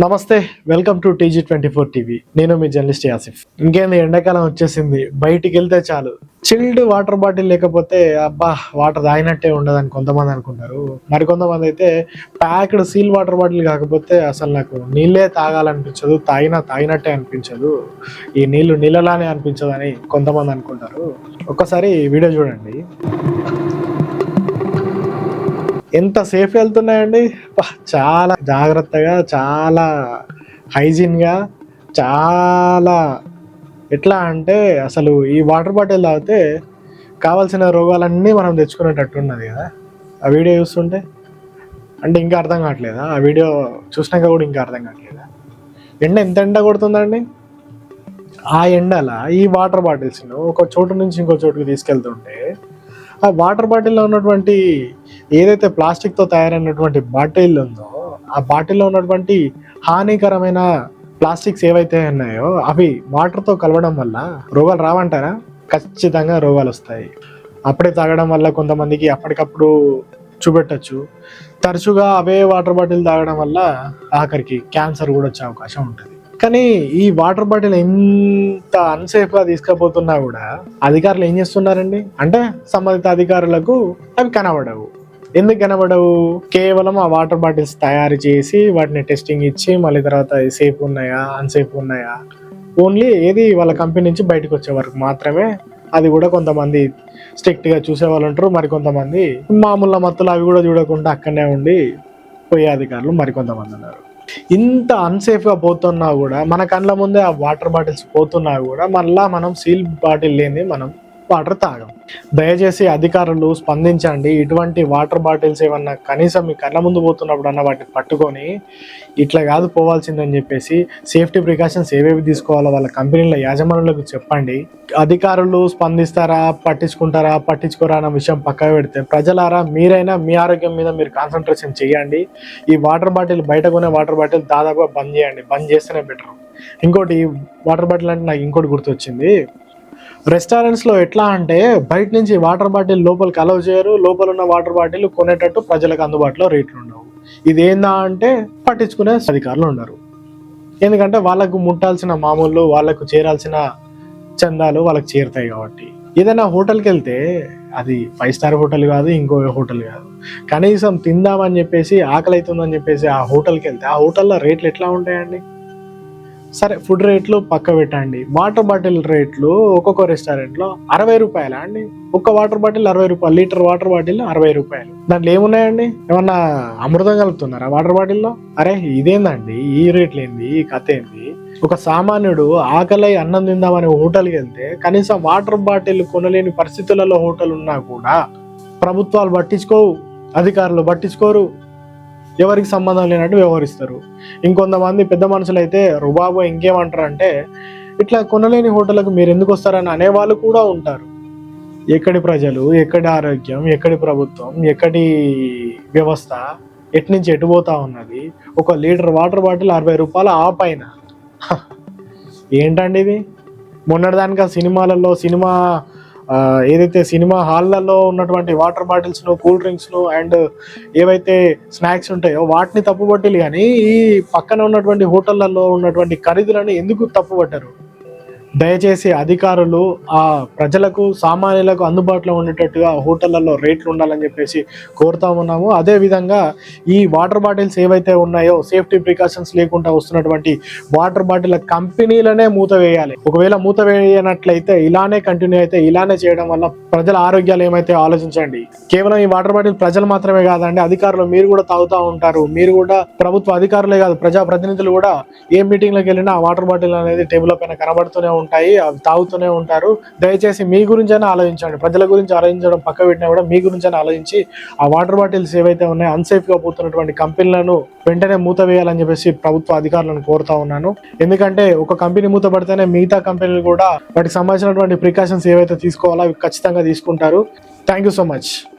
నమస్తే, welcome to TG24 TV. నేను మీ journalist Yasif. ఇంకేంది, ఎండాకాలం వచ్చేసింది. బయటికి వెళ్తే చాలు చిల్డ్ వాటర్ బాటిల్ లేకపోతే అబ్బా వాటర్ తాగినట్టే ఉండదని కొంతమంది అనుకుంటారు. మరికొంతమంది అయితే ప్యాక్డ్ సీల్ వాటర్ బాటిల్ కాకపోతే అసలు నాకు నీళ్ళే తాగాలనిపించదు, తాగినట్టే అనిపించదు, ఈ నీళ్లు నీళ్ళలానే అనిపించదు అని కొంతమంది అనుకుంటారు. ఒక్కసారి వీడియో చూడండి. ఎంత సేఫ్ వెళ్తున్నాయండి. చాలా జాగ్రత్తగా, చాలా హైజీన్గా, చాలా ఎట్లా అంటే అసలు ఈ వాటర్ బాటిల్ తాగితే కావాల్సిన రోగాలన్నీ మనం తెచ్చుకునేటట్టు ఉన్నది కదా ఆ వీడియో చూస్తుంటే. అంటే ఇంకా అర్థం కావట్లేదా? ఆ వీడియో చూసినాక కూడా ఇంకా అర్థం కావట్లేదా? ఎంత ఎండ కొడుతుందండి. ఆ ఎండల ఈ వాటర్ బాటిల్స్ను ఒక చోటు నుంచి ఇంకో చోటుకి తీసుకెళ్తుంటే ఆ వాటర్ బాటిల్లో ఉన్నటువంటి ఏదైతే ప్లాస్టిక్తో తయారైనటువంటి బాటిల్ ఉందో ఆ బాటిల్లో ఉన్నటువంటి హానికరమైన ప్లాస్టిక్స్ ఏవైతే ఉన్నాయో అవి వాటర్తో కలవడం వల్ల రోగాలు రావంటారా? ఖచ్చితంగా రోగాలు వస్తాయి. అప్పుడే తాగడం వల్ల కొంతమందికి అప్పటికప్పుడు చూపెట్టచ్చు. తరచుగా అవే వాటర్ బాటిల్ తాగడం వల్ల ఆఖరికి క్యాన్సర్ కూడా వచ్చే అవకాశం ఉంటుంది. కానీ ఈ వాటర్ బాటిల్ ఎంత అన్సేఫ్ గా తీసుకుపోతున్నా కూడా అధికారులు ఏం చేస్తున్నారండి అంటే సంబంధిత అధికారులకు అవి కనబడవు. ఎందుకు కనబడవు? కేవలం ఆ వాటర్ బాటిల్స్ తయారు చేసి వాటిని టెస్టింగ్ ఇచ్చి మళ్ళీ తర్వాత సేఫ్ ఉన్నాయా అన్సేఫ్ ఉన్నాయా ఓన్లీ ఏది వాళ్ళ కంపెనీ నుంచి బయటకు వచ్చే వరకు మాత్రమే. అది కూడా కొంతమంది స్ట్రిక్ట్ గా చూసే వాళ్ళు ఉంటారు, మరికొంతమంది మామూలు మత్తులు అవి కూడా చూడకుండా అక్కడనే ఉండి పోయే అధికారులు మరికొంతమంది ఉన్నారు. ఇంత అన్సేఫ్గా పోతున్నా కూడా మన కళ్ళ ముందే ఆ వాటర్ బాటిల్స్ పోతున్నా కూడా మళ్ళా మనం సీల్ బాటిల్ లేని మనం వాటర్ తాగం. దయచేసి అధికారులు స్పందించండి. ఇటువంటి వాటర్ బాటిల్స్ ఏమన్నా కనీసం మీ కళ్ళ ముందు పోతున్నప్పుడు అన్న వాటిని పట్టుకొని ఇట్లా కాదు పోవాల్సిందని చెప్పేసి సేఫ్టీ ప్రికాషన్స్ ఏవేవి తీసుకోవాలో వాళ్ళ కంపెనీల యాజమానులకు చెప్పండి. అధికారులు స్పందిస్తారా, పట్టించుకోరా అన్న విషయం పక్కన పెడితే ప్రజలారా మీరైనా మీ ఆరోగ్యం మీద మీరు కాన్సన్ట్రేషన్ చేయండి. ఈ వాటర్ బాటిల్ బయట కొనే వాటర్ బాటిల్ దాదాపుగా బంద్ చేయండి. బంద్ చేస్తేనే బెటర్. ఇంకోటి వాటర్ బాటిల్ అంటే నాకు ఇంకోటి గుర్తొచ్చింది. రెస్టారెంట్స్లో ఎట్లా అంటే బయట నుంచి వాటర్ బాటిల్ లోపలికి అలౌ చేయరు. లోపల ఉన్న వాటర్ బాటిల్ కొనేటట్టు ప్రజలకు అందుబాటులో రేట్లు ఉండవు. ఇదేందా అంటే పట్టించుకునే అధికారులు ఉండరు. ఎందుకంటే వాళ్ళకు ముట్టాల్సిన మామూలు, వాళ్ళకు చేరాల్సిన చందాలు వాళ్ళకి చేరుతాయి కాబట్టి. ఏదైనా హోటల్కి వెళ్తే అది 5 స్టార్ హోటల్ కాదు, ఇంకో హోటల్ కాదు, కనీసం తిందామని చెప్పేసి ఆకలి అవుతుందని చెప్పేసి ఆ హోటల్కి వెళ్తే ఆ హోటల్లో రేట్లు ఎట్లా ఉంటాయండి? సరే, ఫుడ్ రేట్లు పక్క పెట్టండి. వాటర్ బాటిల్ రేట్లు ఒక్కొక్క రెస్టారెంట్లో 60 రూపాయలా అండి? ఒక్క వాటర్ బాటిల్ 60 రూపాయలు, లీటర్ వాటర్ బాటిల్ 60 రూపాయలు. దాంట్లో ఏమున్నాయండి? ఏమన్నా అమృతం కలుపుతున్నారా వాటర్ బాటిల్లో? అరే ఇదేందండి, ఈ రేట్లు ఏంది, ఈ కథ ఏంది? ఒక సామాన్యుడు ఆకలి అన్నం తిందామని హోటల్కి వెళ్తే కనీసం వాటర్ బాటిల్ కొనలేని పరిస్థితులలో హోటల్ ఉన్నా కూడా ప్రభుత్వాలు పట్టించుకోవు, అధికారులు పట్టించుకోరు, ఎవరికి సంబంధం లేనట్టు వ్యవహరిస్తారు. ఇంకొంతమంది పెద్ద మనుషులు అయితే రుబాబు ఇంకేమంటారు అంటే ఇట్లా కొనలేని హోటళ్ళకు మీరు ఎందుకు వస్తారని అనేవాళ్ళు కూడా ఉంటారు. ఎక్కడి ప్రజలు, ఎక్కడి ఆరోగ్యం, ఎక్కడి ప్రభుత్వం, ఎక్కడి వ్యవస్థ ఎట్నుంచి ఎటుపోతా ఉన్నది? ఒక లీటర్ వాటర్ బాటిల్ 60 రూపాయలు ఆ పైన. ఏంటండి ఇది? మొన్నటిదానికా సినిమా ఏదైతే సినిమా హాల్లలో ఉన్నటువంటి వాటర్ బాటిల్స్ను, కూల్ డ్రింక్స్ను అండ్ ఏవైతే స్నాక్స్ ఉంటాయో వాటిని తప్పుపట్టాలి, కానీ ఈ పక్కన ఉన్నటువంటి హోటళ్లలో ఉన్నటువంటి ఖరీదులను ఎందుకు తప్పుపట్టారు? దయచేసి అధికారులు ఆ ప్రజలకు, సామాన్యులకు అందుబాటులో ఉండేటట్టుగా హోటళ్లలో రేట్లు ఉండాలని చెప్పేసి కోరుతా ఉన్నాము. అదేవిధంగా ఈ వాటర్ బాటిల్స్ ఏవైతే ఉన్నాయో సేఫ్టీ ప్రికాషన్స్ లేకుండా వస్తున్నటువంటి వాటర్ బాటిల్ కంపెనీలనే మూత వేయాలి. ఒకవేళ మూత వేయనట్లయితే ఇలానే కంటిన్యూ అయితే ఇలానే చేయడం వల్ల ప్రజల ఆరోగ్యాలు ఏమైతే ఆలోచించండి. కేవలం ఈ వాటర్ బాటిల్ ప్రజలు మాత్రమే కాదండి, అధికారులు మీరు కూడా తాగుతూ ఉంటారు. మీరు కూడా ప్రభుత్వ అధికారులే కాదు, ప్రజాప్రతినిధులు కూడా ఏ మీటింగ్లోకి వెళ్ళినా ఆ వాటర్ బాటిల్ అనేది టేబుల్ పైన కనబడుతూనే ఉంటాయి, అవి తాగుతూనే ఉంటారు. దయచేసి మీ గురించైనా ఆలోచించండి. ప్రజల గురించి ఆలోచించడం పక్క పెట్టినా కూడా మీ గురించైనా ఆలోచించి ఆ వాటర్ బాటిల్స్ ఏవైతే ఉన్నాయో అన్సేఫ్ గా పోతున్నటువంటి కంపెనీలను వెంటనే మూత వేయాలని చెప్పేసి ప్రభుత్వ అధికారులను కోరుతా ఉన్నాను. ఎందుకంటే ఒక కంపెనీ మూత పడితేనే మిగతా కంపెనీలు కూడా వాటికి సంబంధించినటువంటి ప్రికాషన్స్ ఏవైతే తీసుకోవాలో అవి ఖచ్చితంగా తీసుకుంటారు. Thank you so much.